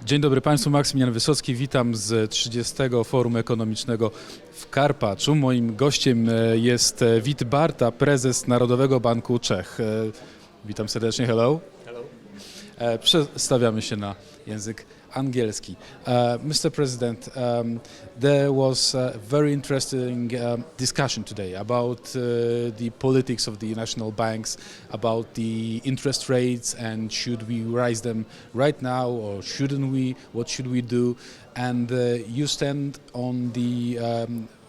Dzień dobry Państwu, Maksymilian Wysocki, witam z 30. Forum Ekonomicznego w Karpaczu. Moim gościem jest Bárta, prezes Narodowego Banku Czech. Witam serdecznie, hello. Hello. Przestawiamy się na język angielski. Mr. President, there was a very interesting discussion today about the politics of the national banks, about the interest rates and should we raise them right now or shouldn't we, what should we do, and you stand on the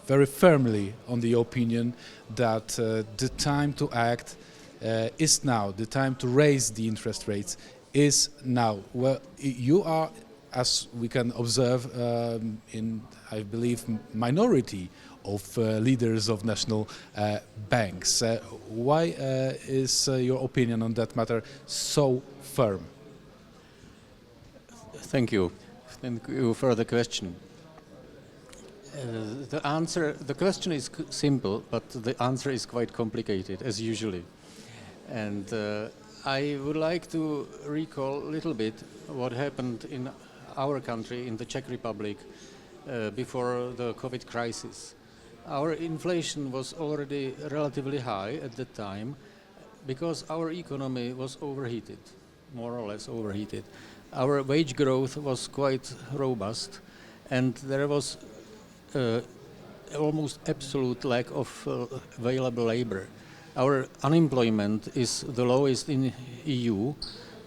very firmly on the opinion that the time to act is now, the time to raise the interest rates is now. Well, you are, as we can observe, in, I believe, minority of leaders of national banks. Why is your opinion on that matter so firm? Thank you. Thank you for the question. The question is simple, but the answer is quite complicated, as usually. And I would like to recall a little bit what happened in our country, in the Czech Republic, before the COVID crisis. Our inflation was already relatively high at that time because our economy was overheated, more or less overheated. Our wage growth was quite robust, and there was almost absolute lack of available labor. Our unemployment is the lowest in EU,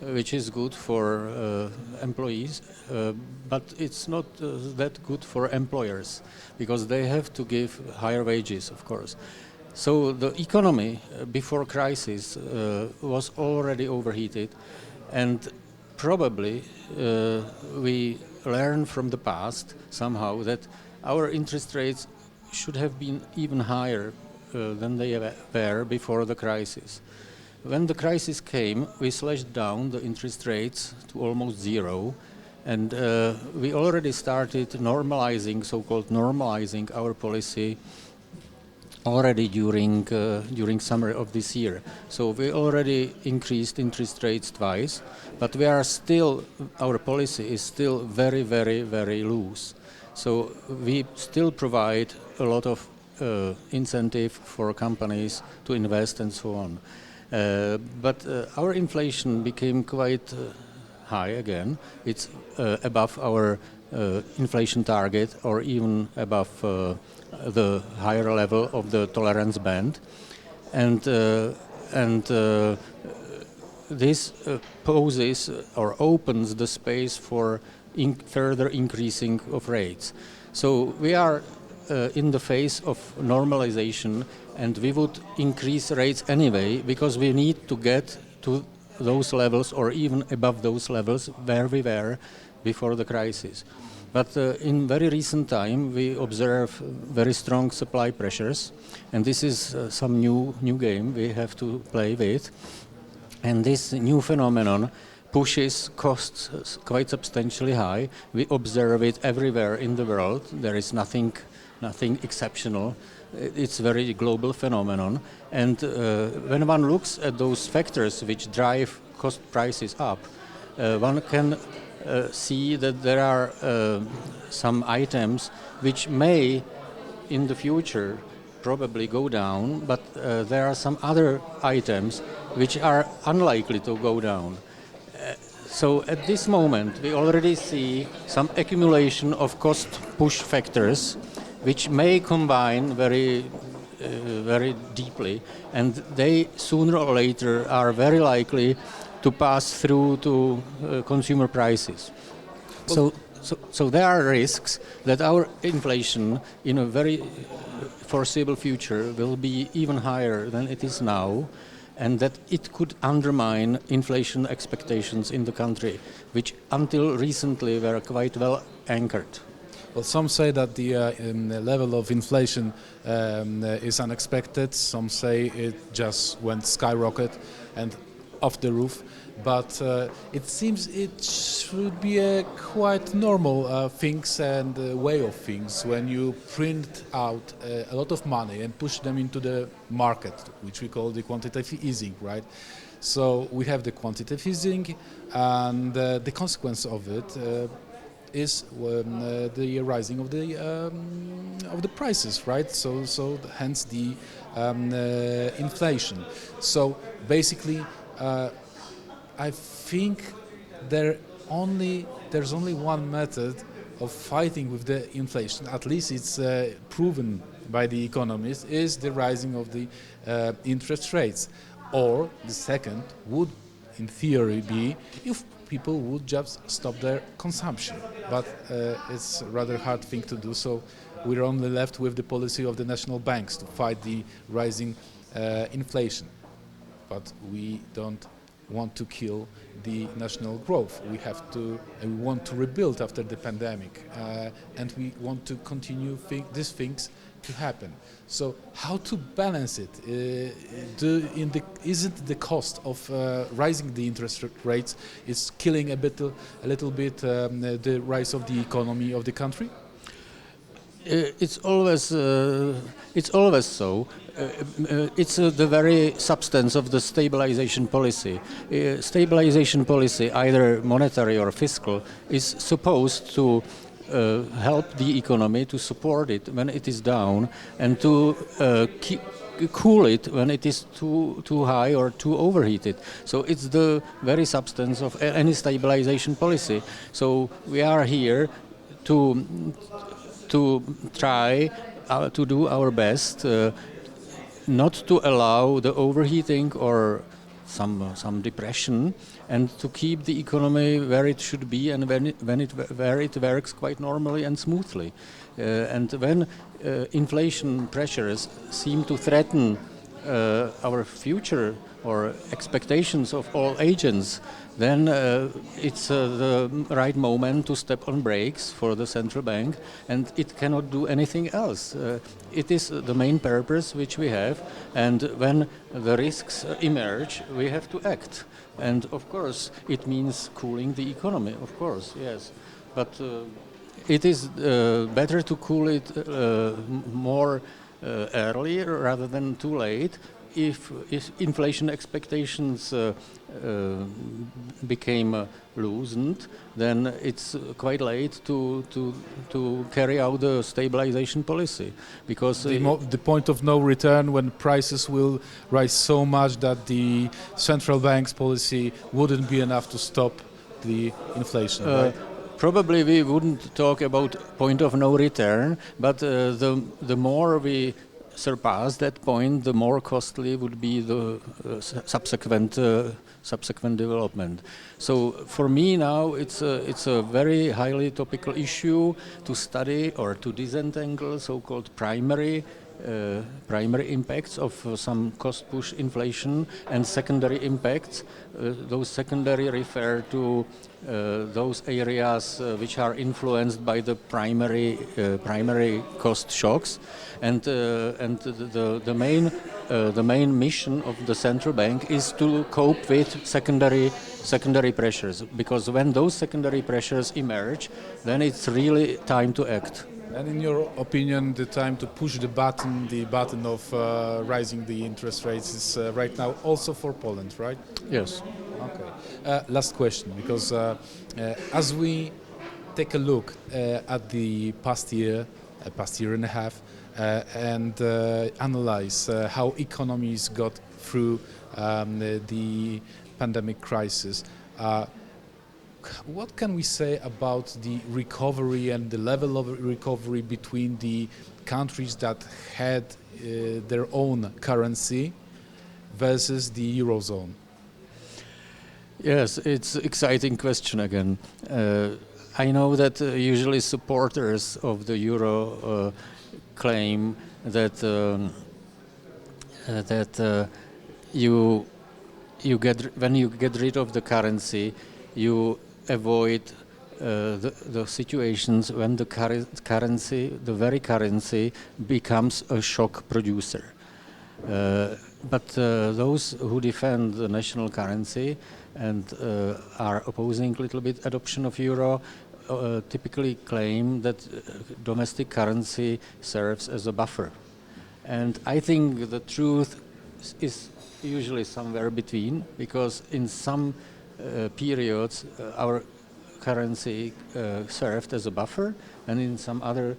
which is good for employees, but it's not that good for employers because they have to give higher wages, of course. So the economy before crisis was already overheated, and probably we learned from the past somehow that our interest rates should have been even higher than they were before the crisis. When the crisis came, we slashed down the interest rates to almost zero, and we already started normalizing, so-called normalizing our policy already during summer of this year. So we already increased interest rates twice, but we are still, our policy is still very, very, very loose. So we still provide a lot of incentive for companies to invest and so on. But our inflation became quite high again. It's above our inflation target or even above the higher level of the tolerance band. And this poses or opens the space for further increasing of rates. So we are in the phase of normalization, and we would increase rates anyway because we need to get to those levels or even above those levels where we were before the crisis. But in very recent time we observe very strong supply pressures, and this is some new game we have to play with. And this new phenomenon pushes costs quite substantially high. We observe it everywhere in the world. There is nothing exceptional. It's a very global phenomenon. And when one looks at those factors which drive cost prices up, one can see that there are some items which may in the future probably go down, but there are some other items which are unlikely to go down. So at this moment we already see some accumulation of cost push factors which may combine very deeply, and they sooner or later are very likely to pass through to consumer prices. So there are risks that our inflation in a very foreseeable future will be even higher than it is now, and that it could undermine inflation expectations in the country, which until recently were quite well anchored. Well, some say that the level of inflation is unexpected. Some say it just went skyrocket and off the roof. But it seems it should be a quite normal things and way of things when you print out a lot of money and push them into the market, which we call the quantitative easing, right? So we have the quantitative easing, and the consequence of it is the rising of the prices, right? So hence the inflation. So basically, I think there's only one method of fighting with the inflation. At least it's proven by the economists, is the rising of the interest rates. Or the second would, in theory, be if people would just stop their consumption. But it's a rather hard thing to do, so we're only left with the policy of the national banks to fight the rising inflation. But we don't want to kill the national growth. We want to rebuild after the pandemic, and we want to continue these things to happen. So how to balance it? Isn't the cost of rising the interest rates is killing a little bit the rise of the economy of the country? It's always so. It's the very substance of the stabilization policy. Stabilization policy, either monetary or fiscal, is supposed to help the economy, to support it when it is down, and to cool it when it is too high or too overheated. So it's the very substance of any stabilization policy. So we are here to try to do our best not to allow the overheating or some depression, and to keep the economy where it should be and where it works quite normally and smoothly. And when inflation pressures seem to threaten our future or expectations of all agents, then it's the right moment to step on brakes for the central bank, and it cannot do anything else. It is the main purpose which we have, and when the risks emerge, we have to act. And of course, it means cooling the economy, of course, yes. But it is better to cool it more early rather than too late. If inflation expectations became loosened, then it's quite late to carry out the stabilization policy, because the point of no return, when prices will rise so much that the central bank's policy wouldn't be enough to stop the inflation, right? Probably we wouldn't talk about point of no return, but the more we surpass that point, the more costly would be the subsequent development. So for me now, it's a very highly topical issue to study or to disentangle so-called primary impacts of some cost push inflation and secondary impacts. Those secondary refer to those areas which are influenced by the primary cost shocks, and the main mission of the central bank is to cope with secondary pressures, because when those secondary pressures emerge, then it's really time to act. And in your opinion, the time to push the button of rising the interest rates is right now also for Poland, right? Yes. Okay. Last question, because as we take a look at the past year and a half, and analyze how economies got through the pandemic crisis, what can we say about the recovery and the level of recovery between the countries that had their own currency versus the Eurozone? Yes, it's an exciting question again. I know that usually supporters of the euro claim that when you get rid of the currency, you avoid the situations when the very currency becomes a shock producer. But those who defend the national currency and are opposing a little bit adoption of euro typically claim that domestic currency serves as a buffer. And I think the truth is usually somewhere between, because in some periods our currency served as a buffer, and in some other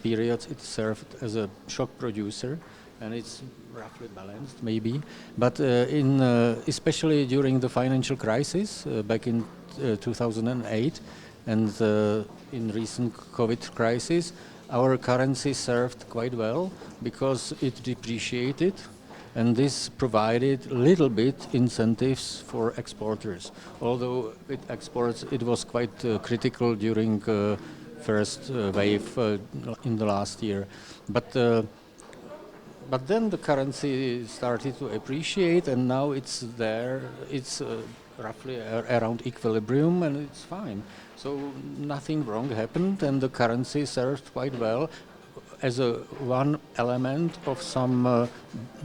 periods it served as a shock producer, and it's roughly balanced maybe. But especially during the financial crisis back in 2008 and in recent COVID crisis, our currency served quite well because it depreciated, and this provided a little bit incentives for exporters. Although with exports it was quite critical during first wave in the last year. But then the currency started to appreciate, and now it's there. It's roughly around equilibrium, and it's fine. So nothing wrong happened, and the currency served quite well as one element of some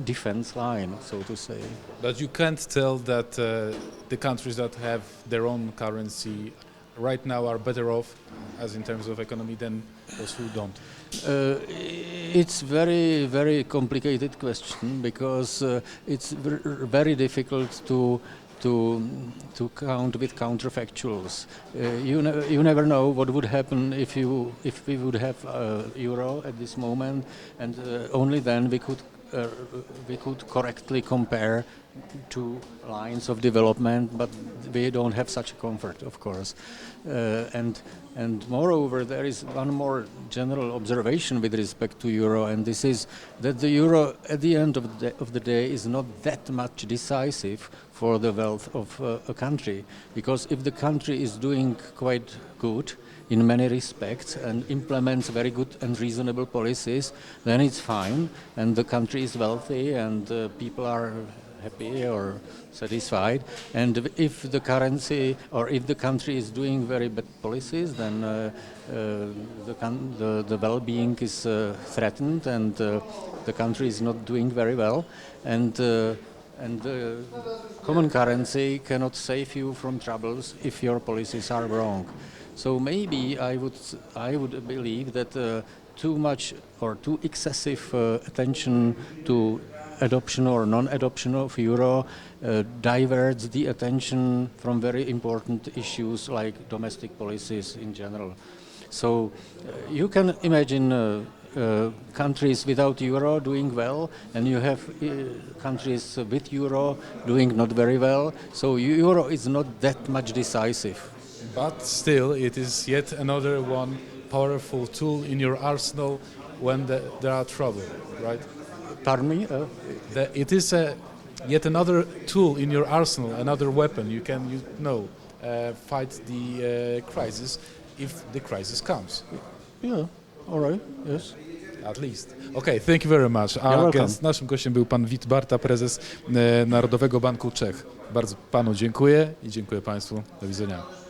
defense line, so to say. But you can't tell that the countries that have their own currency right now are better off, as in terms of economy, than those who don't. It's very, very complicated question, because it's very difficult to count with counterfactuals. You never know what would happen if we would have euro at this moment, and only then we could correctly compare two lines of development, but we don't have such a comfort, of course. And moreover, there is one more general observation with respect to euro, and this is that the euro at the end of the day is not that much decisive for the wealth of a country, because if the country is doing quite good in many respects and implements very good and reasonable policies, then it's fine, and the country is wealthy, and people are happy or satisfied. And if the currency or if the country is doing very bad policies, then the well-being is threatened, and the country is not doing very well. And the common currency cannot save you from troubles if your policies are wrong. So maybe I would believe that too much or too excessive attention to adoption or non-adoption of euro diverts the attention from very important issues like domestic policies in general. So you can imagine countries without euro doing well, and you have countries with euro doing not very well. So euro is not that much decisive. But still, it is yet another one powerful tool in your arsenal when there are trouble, right? Pardon me? It is yet another tool in your arsenal, another weapon. You can, fight the crisis if the crisis comes. Yeah, all right, yes. At least. Okay, thank you very much. Naszym gościem był pan Bárta, prezes Narodowego Banku Czech. Bardzo panu dziękuję i dziękuję państwu. Do widzenia.